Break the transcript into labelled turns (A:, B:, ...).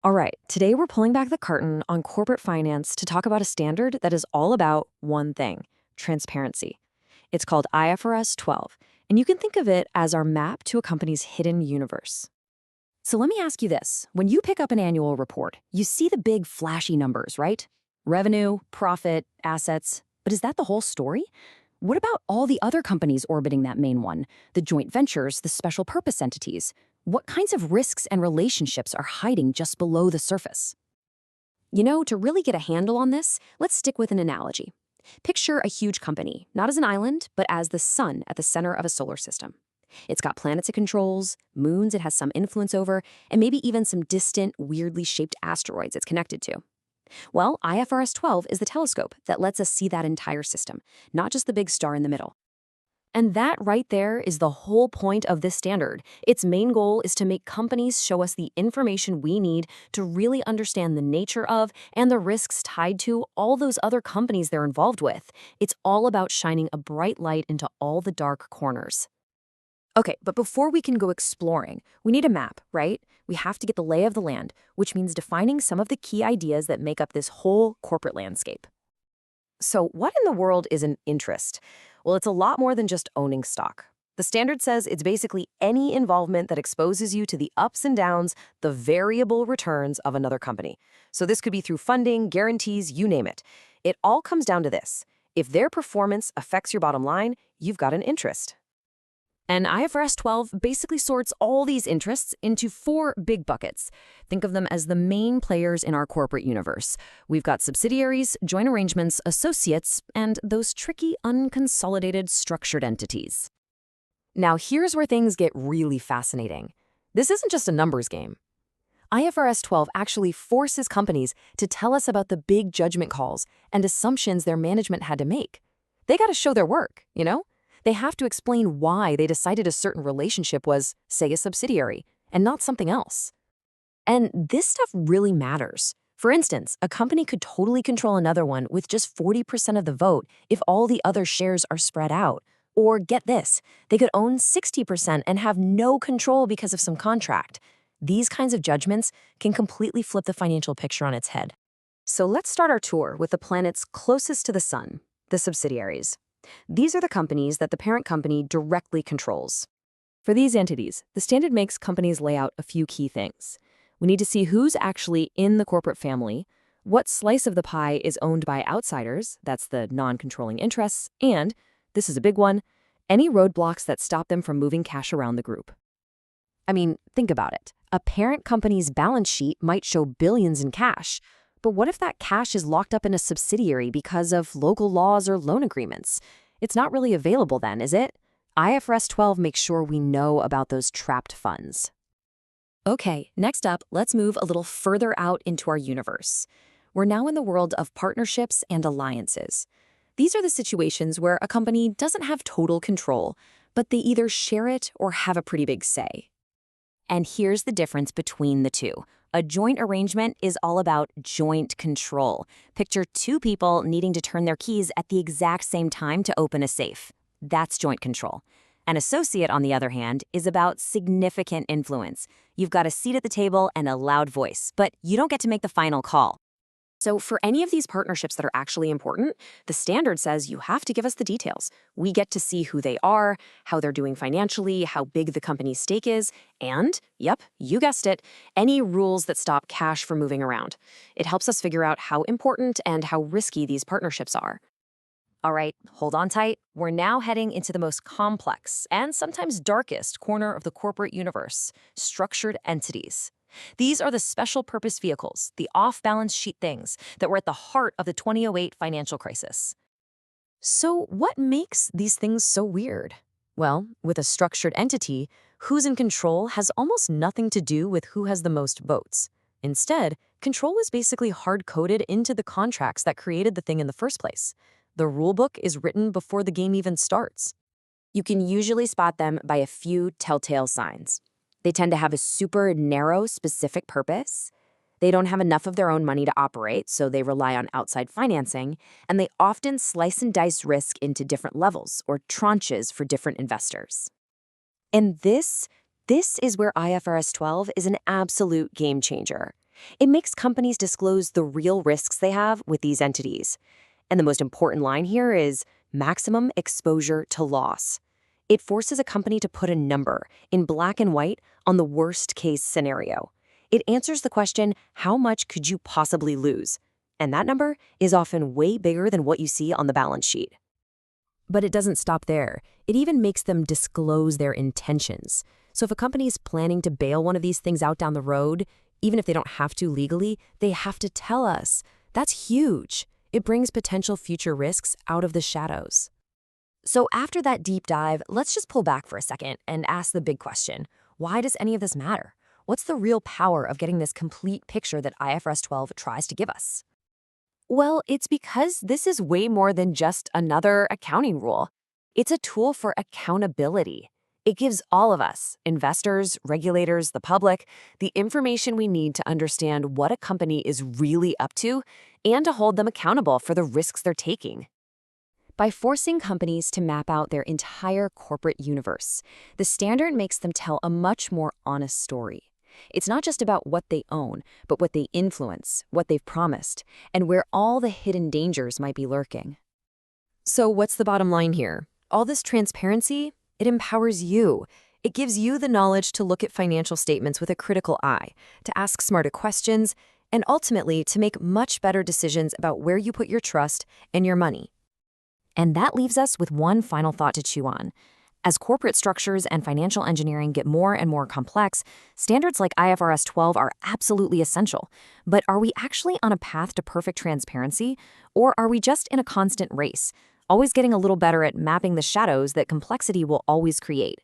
A: All right, today we're pulling back the curtain on corporate finance to talk about a standard that is all about one thing: transparency. It's called IFRS 12, and you can think of it as our map to a company's hidden universe. So let me ask you this. When you pick up an annual report, you see the big flashy numbers, right? Revenue, profit, assets. But is that the whole story? What about all the other companies orbiting that main one? The joint ventures, the special purpose entities? What kinds of risks and relationships are hiding just below the surface? To really get a handle on this, let's stick with an analogy. Picture a huge company, not as an island, but as the sun at the center of a solar system. It's got planets it controls, moons it has some influence over, and maybe even some distant, weirdly shaped asteroids it's connected to. Well, IFRS 12 is the telescope that lets us see that entire system, not just the big star in the middle. And that right there is the whole point of this standard. Its main goal is to make companies show us the information we need to really understand the nature of and the risks tied to all those other companies they're involved with. It's all about shining a bright light into all the dark corners. Okay, but before we can go exploring, we need a map, right? We have to get the lay of the land, which means defining some of the key ideas that make up this whole corporate landscape. So, what in the world is an interest? Well, it's a lot more than just owning stock. The standard says it's basically any involvement that exposes you to the ups and downs, the variable returns of another company. So, this could be through funding, guarantees, you name it. It all comes down to this: if their performance affects your bottom line, you've got an interest. And IFRS 12 basically sorts all these interests into four big buckets. Think of them as the main players in our corporate universe. We've got subsidiaries, joint arrangements, associates, and those tricky, unconsolidated, structured entities. Now, here's where things get really fascinating. This isn't just a numbers game. IFRS 12 actually forces companies to tell us about the big judgment calls and assumptions their management had to make. They got to show their work. They have to explain why they decided a certain relationship was, say, a subsidiary, and not something else. And this stuff really matters. For instance, a company could totally control another one with just 40% of the vote if all the other shares are spread out. Or get this, they could own 60% and have no control because of some contract. These kinds of judgments can completely flip the financial picture on its head. So let's start our tour with the planets closest to the sun, the subsidiaries. These are the companies that the parent company directly controls. For these entities, the standard makes companies lay out a few key things. We need to see who's actually in the corporate family, what slice of the pie is owned by outsiders, that's the non-controlling interests, and, this is a big one, any roadblocks that stop them from moving cash around the group. I mean, think about it. A parent company's balance sheet might show billions in cash, but what if that cash is locked up in a subsidiary because of local laws or loan agreements? It's not really available then, is it? IFRS 12 makes sure we know about those trapped funds. Okay, next up, let's move a little further out into our universe. We're now in the world of partnerships and alliances. These are the situations where a company doesn't have total control, but they either share it or have a pretty big say. And here's the difference between the two. A joint arrangement is all about joint control. Picture two people needing to turn their keys at the exact same time to open a safe. That's joint control. An associate, on the other hand, is about significant influence. You've got a seat at the table and a loud voice, but you don't get to make the final call. So for any of these partnerships that are actually important, the standard says you have to give us the details. We get to see who they are, how they're doing financially, how big the company's stake is, and, yep, you guessed it, any rules that stop cash from moving around. It helps us figure out how important and how risky these partnerships are. All right, hold on tight. We're now heading into the most complex and sometimes darkest corner of the corporate universe: structured entities. These are the special purpose vehicles, the off-balance sheet things that were at the heart of the 2008 financial crisis. So what makes these things so weird? Well, with a structured entity, who's in control has almost nothing to do with who has the most votes. Instead, control is basically hard-coded into the contracts that created the thing in the first place. The rulebook is written before the game even starts. You can usually spot them by a few telltale signs. They tend to have a super narrow, specific purpose. They don't have enough of their own money to operate, so they rely on outside financing, and they often slice and dice risk into different levels or tranches for different investors. And this is where IFRS 12 is an absolute game changer. It makes companies disclose the real risks they have with these entities. And the most important line here is maximum exposure to loss. It forces a company to put a number, in black and white, on the worst case scenario. It answers the question, how much could you possibly lose? And that number is often way bigger than what you see on the balance sheet. But it doesn't stop there. It even makes them disclose their intentions. So if a company is planning to bail one of these things out down the road, even if they don't have to legally, they have to tell us. That's huge. It brings potential future risks out of the shadows. So after that deep dive, let's just pull back for a second and ask the big question. Why does any of this matter? What's the real power of getting this complete picture that IFRS 12 tries to give us? Well, it's because this is way more than just another accounting rule. It's a tool for accountability. It gives all of us, investors, regulators, the public, the information we need to understand what a company is really up to and to hold them accountable for the risks they're taking. By forcing companies to map out their entire corporate universe, the standard makes them tell a much more honest story. It's not just about what they own, but what they influence, what they've promised, and where all the hidden dangers might be lurking. So what's the bottom line here? All this transparency, it empowers you. It gives you the knowledge to look at financial statements with a critical eye, to ask smarter questions, and ultimately to make much better decisions about where you put your trust and your money. And that leaves us with one final thought to chew on. As corporate structures and financial engineering get more and more complex, standards like IFRS 12 are absolutely essential. But are we actually on a path to perfect transparency? Or are we just in a constant race, always getting a little better at mapping the shadows that complexity will always create?